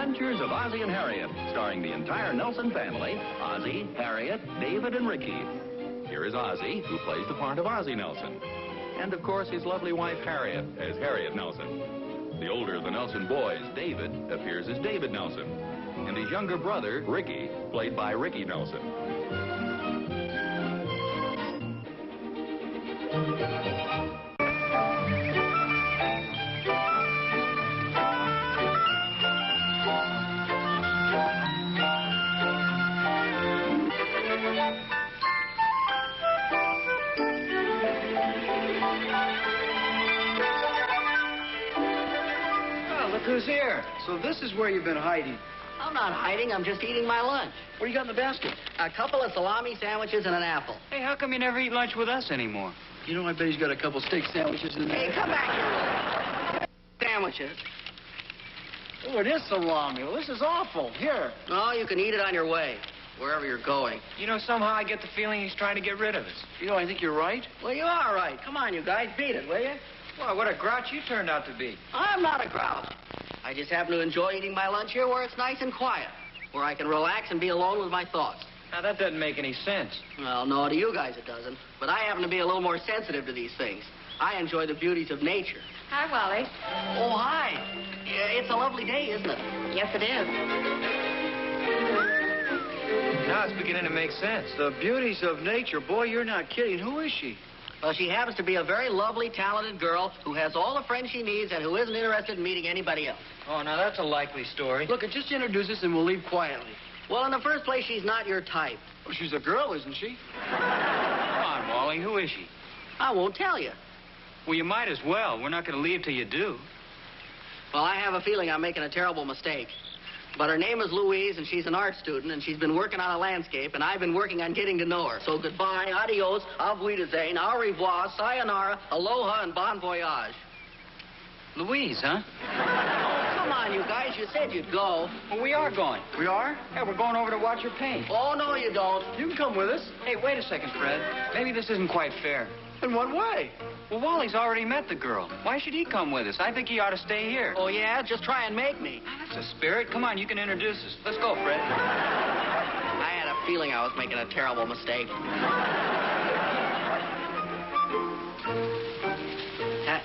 Adventures of Ozzie and Harriet, starring the entire Nelson family, Ozzie, Harriet, David, and Ricky. Here is Ozzie, who plays the part of Ozzie Nelson. And, of course, his lovely wife, Harriet, as Harriet Nelson. The older of the Nelson boys, David, appears as David Nelson. And his younger brother, Ricky, played by Ricky Nelson. Who's here? So this is where you've been hiding. I'm not hiding. I'm just eating my lunch. What do you got in the basket? A couple of salami sandwiches and an apple. Hey, how come you never eat lunch with us anymore? You know, I bet he's got a couple steak sandwiches in there. Hey, come back here. Sandwiches. Oh, it is salami. Well, this is awful. Here. No, you can eat it on your way, wherever you're going. You know, somehow I get the feeling he's trying to get rid of us. You know, I think you're right. Well, you are right. Come on, you guys. Beat it, will you? Why, what a grouch you turned out to be. I'm not a grouch. I just happen to enjoy eating my lunch here where it's nice and quiet, where I can relax and be alone with my thoughts. Now, that doesn't make any sense. Well, no, to you guys it doesn't. But I happen to be a little more sensitive to these things. I enjoy the beauties of nature. Hi, Wally. Oh, hi. Yeah, it's a lovely day, isn't it? Yes, it is. Now it's beginning to make sense. The beauties of nature. Boy, you're not kidding. Who is she? Well, she happens to be a very lovely, talented girl who has all the friends she needs and who isn't interested in meeting anybody else. Oh, now that's a likely story. Look, just introduce us and we'll leave quietly. Well, in the first place, she's not your type. Well, she's a girl, isn't she? Come on, Wally. Who is she? I won't tell you. Well, you might as well. We're not going to leave till you do. Well, I have a feeling I'm making a terrible mistake. But her name is Louise, and she's an art student, and she's been working on a landscape, and I've been working on getting to know her. So goodbye, adios, au revoir, au revoir, sayonara, aloha, and bon voyage. Louise, huh? Come on, you guys. You said you'd go. Well, we are going. We are? Yeah, we're going over to watch her paint. Oh, no, you don't. You can come with us. Hey, wait a second, Fred. Maybe this isn't quite fair. In what way? Well, Wally's already met the girl. Why should he come with us? I think he ought to stay here. Oh, yeah? Just try and make me. That's a spirit. Come on, you can introduce us. Let's go, Fred. I had a feeling I was making a terrible mistake.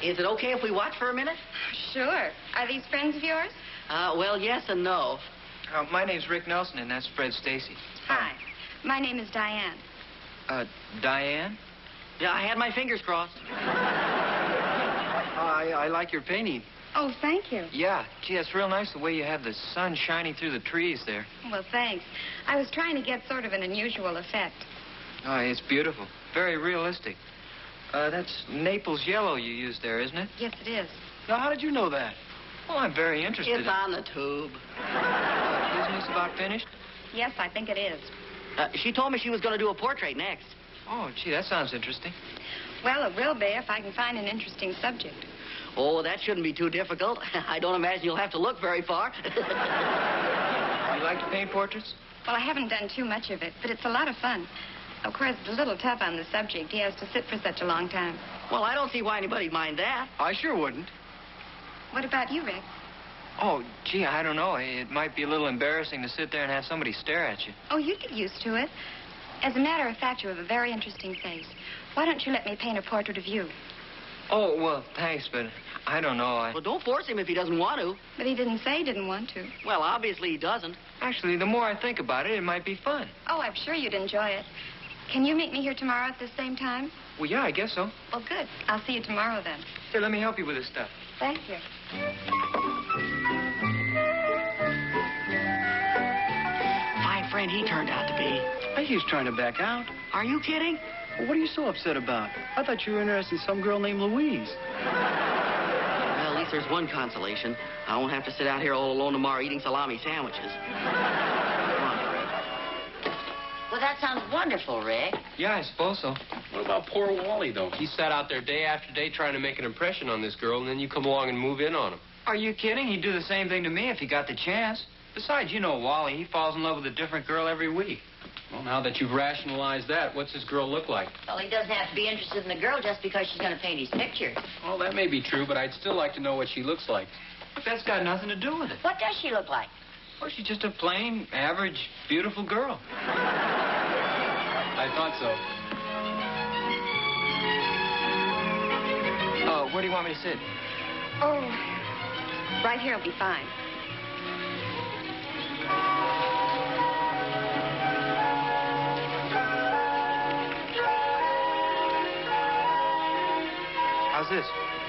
Is it okay if we watch for a minute? Sure. Are these friends of yours? Well, yes and no. My name's Rick Nelson, and that's Fred Stacy. Hi. My name is Diane. Diane? Yeah, I had my fingers crossed. I like your painting. Oh, thank you. Yeah. Gee, that's real nice the way you have the sun shining through the trees there. Well, thanks. I was trying to get sort of an unusual effect. Oh, it's beautiful. Very realistic. That's Naples yellow you used there, isn't it? Yes, it is. Now, how did you know that? Well, I'm very interested. It's on the tube. Business about finished? Yes, I think it is. She told me she was going to do a portrait next. Oh, gee, that sounds interesting. Well, it will be if I can find an interesting subject. Oh, that shouldn't be too difficult. I don't imagine you'll have to look very far. You like to paint portraits? Well, I haven't done too much of it, but it's a lot of fun. Of course, it's a little tough on the subject. He has to sit for such a long time. Well, I don't see why anybody'd mind that. I sure wouldn't. What about you, Rick? Oh, gee, I don't know. It might be a little embarrassing to sit there and have somebody stare at you. Oh, you'd get used to it. As a matter of fact, you have a very interesting face. Why don't you let me paint a portrait of you? Oh, well, thanks, but I don't know. Well, don't force him if he doesn't want to. But he didn't say he didn't want to. Well, obviously he doesn't. Actually, the more I think about it, it might be fun. Oh, I'm sure you'd enjoy it. Can you meet me here tomorrow at the same time? Well, yeah, I guess so. Well, good. I'll see you tomorrow then. Here, let me help you with this stuff. Thank you. Fine friend he turned out to be. I think he was trying to back out. Are you kidding? Well, what are you so upset about? I thought you were interested in some girl named Louise. Well, at least there's one consolation. I won't have to sit out here all alone tomorrow eating salami sandwiches. Come on, Fred. Well, that sounds wonderful, Rick. Yeah, I suppose so. What about poor Wally, though? He sat out there day after day trying to make an impression on this girl, and then you come along and move in on him. Are you kidding? He'd do the same thing to me if he got the chance. Besides, you know Wally. He falls in love with a different girl every week. Well, now that you've rationalized that, what's this girl look like? Well, he doesn't have to be interested in the girl just because she's going to paint his picture. Well, that may be true, but I'd still like to know what she looks like. But that's got nothing to do with it. What does she look like? Oh, she's just a plain, average, beautiful girl. I thought so. Where do you want me to sit? Oh, right here will be fine. How's this?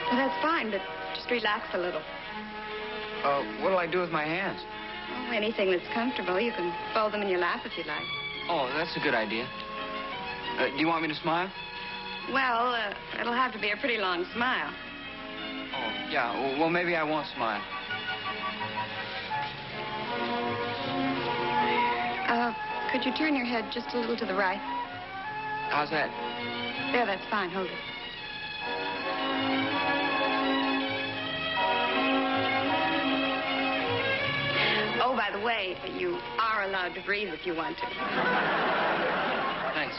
Well, that's fine, but just relax a little. What'll I do with my hands? Oh, anything that's comfortable. You can fold them in your lap if you like. Oh, that's a good idea. Do you want me to smile? Well, it'll have to be a pretty long smile. Oh, yeah. Well, maybe I won't smile. Could you turn your head just a little to the right? How's that? There, that's fine. Hold it. Oh, by the way, you are allowed to breathe if you want to. Thanks.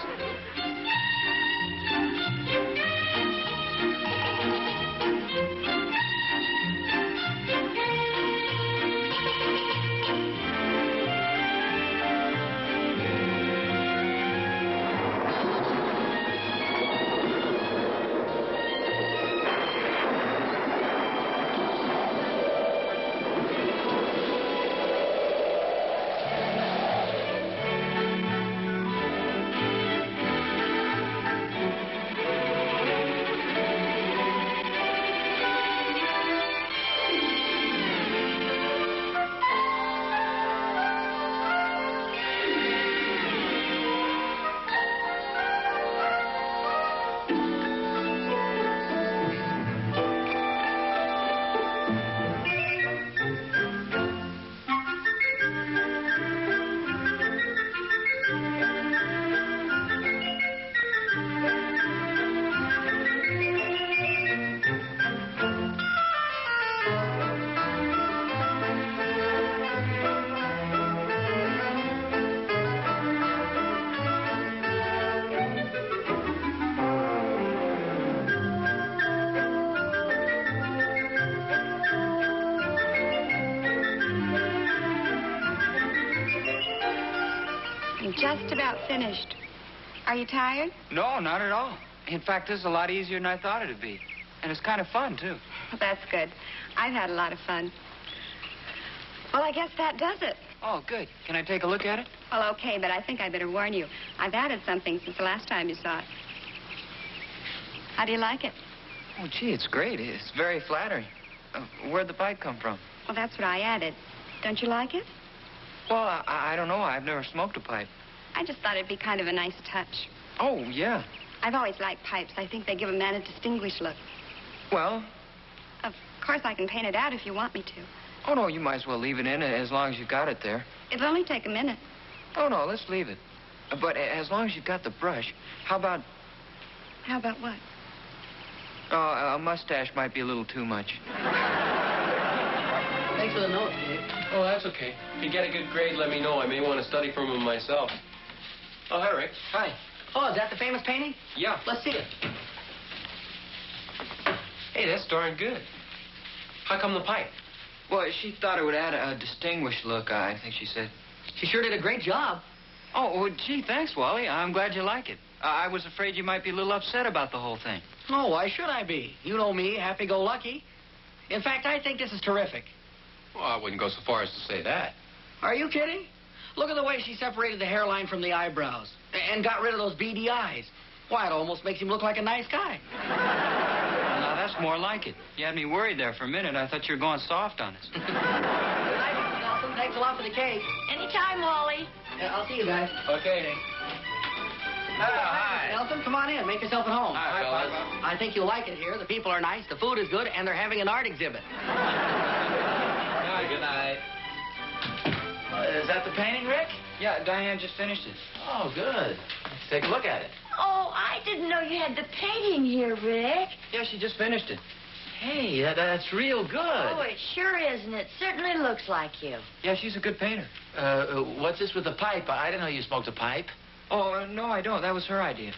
Just about finished. Are you tired? No, not at all. In fact, this is a lot easier than I thought it'd be. And it's kind of fun, too. Well, that's good. I've had a lot of fun. Well, I guess that does it. Oh, good. Can I take a look at it? Well, okay, but I think I better warn you. I've added something since the last time you saw it. How do you like it? Oh, gee, it's great. It's very flattering. Where'd the pipe come from? Well, that's what I added. Don't you like it? Well, I don't know. I've never smoked a pipe. I just thought it'd be kind of a nice touch. Oh, yeah. I've always liked pipes. I think they give a man a distinguished look. Well? Of course, I can paint it out if you want me to. Oh, no, you might as well leave it in as long as you've got it there. It'll only take a minute. Oh, no, let's leave it. But as long as you've got the brush, how about... How about what? Oh, a mustache might be a little too much. Thanks for the note, Dave. Oh, that's okay. If you get a good grade, let me know. I may want to study from him myself. Oh, hi, Rick. Hi. Oh, is that the famous painting? Yeah. Let's see it. Hey, that's darn good. How come the pipe? Well, she thought it would add a distinguished look, I think she said. She sure did a great job. Oh, well, gee, thanks, Wally. I'm glad you like it. I was afraid you might be a little upset about the whole thing. Oh, why should I be? You know me, happy-go-lucky. In fact, I think this is terrific. Well, I wouldn't go so far as to say that. Are you kidding? Look at the way she separated the hairline from the eyebrows and got rid of those beady eyes. Why, it almost makes him look like a nice guy. Well, now, that's more like it. You had me worried there for a minute. I thought you were going soft on us. Good night, Mrs. Nelson. Thanks a lot for the cake. Anytime, Wally. I'll see you guys. Okay. Hi, Mrs. Nelson. Come on in. Make yourself at home. Hi, fellas. I think you'll like it here. The people are nice, the food is good, and they're having an art exhibit. Good night. Is that the painting, Rick? Yeah, Diane just finished it. Oh, good. Let's take a look at it. Oh, I didn't know you had the painting here, Rick. Yeah, she just finished it. Hey, that's real good. Oh, it sure is, and it certainly looks like you. Yeah, she's a good painter. What's this with the pipe? I didn't know you smoked a pipe. Oh, no, I don't. That was her idea.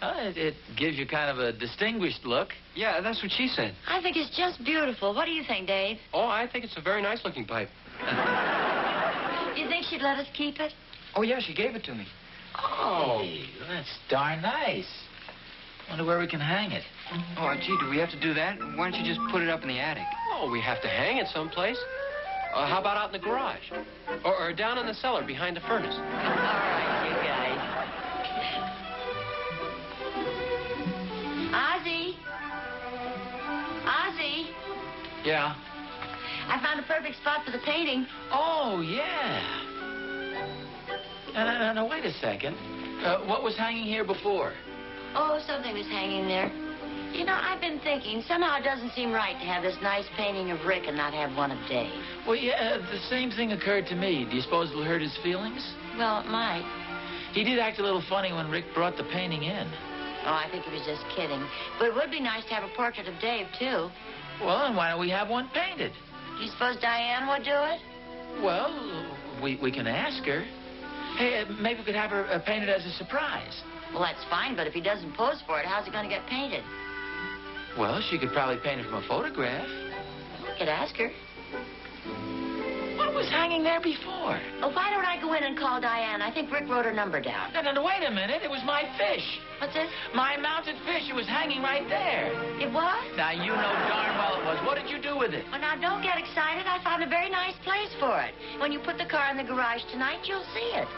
It gives you kind of a distinguished look. Yeah, that's what she said. I think it's just beautiful. What do you think, Dave? Oh, I think it's a very nice-looking pipe. You think she'd let us keep it? Oh, yeah, she gave it to me. Oh, that's darn nice. Wonder where we can hang it. Oh, gee, do we have to do that? Why don't you just put it up in the attic? Oh, we have to hang it someplace. How about out in the garage? Or down in the cellar behind the furnace? All right, you guys. Ozzie? Ozzie? Yeah. I found a perfect spot for the painting. Oh, yeah. Now, wait a second. What was hanging here before? Oh, something was hanging there. You know, I've been thinking, somehow it doesn't seem right to have this nice painting of Rick and not have one of Dave. Well, yeah, the same thing occurred to me. Do you suppose it'll hurt his feelings? Well, it might. He did act a little funny when Rick brought the painting in. Oh, I think he was just kidding. But it would be nice to have a portrait of Dave, too. Well, then why don't we have one painted? Do you suppose Diane would do it? Well, we can ask her. Hey, maybe we could have her painted as a surprise. Well, that's fine, but if he doesn't pose for it, how's it going to get painted? Well, she could probably paint it from a photograph. We could ask her. What was hanging there before? Oh, why don't I go in and call Diane? I think Rick wrote her number down. No, wait a minute. It was my fish. What's this? My mounted fish. It was hanging right there. It was? Now, you know darn well it was. What did you do with it? Well, now, don't get excited. I found a very nice place for it. When you put the car in the garage tonight, you'll see it.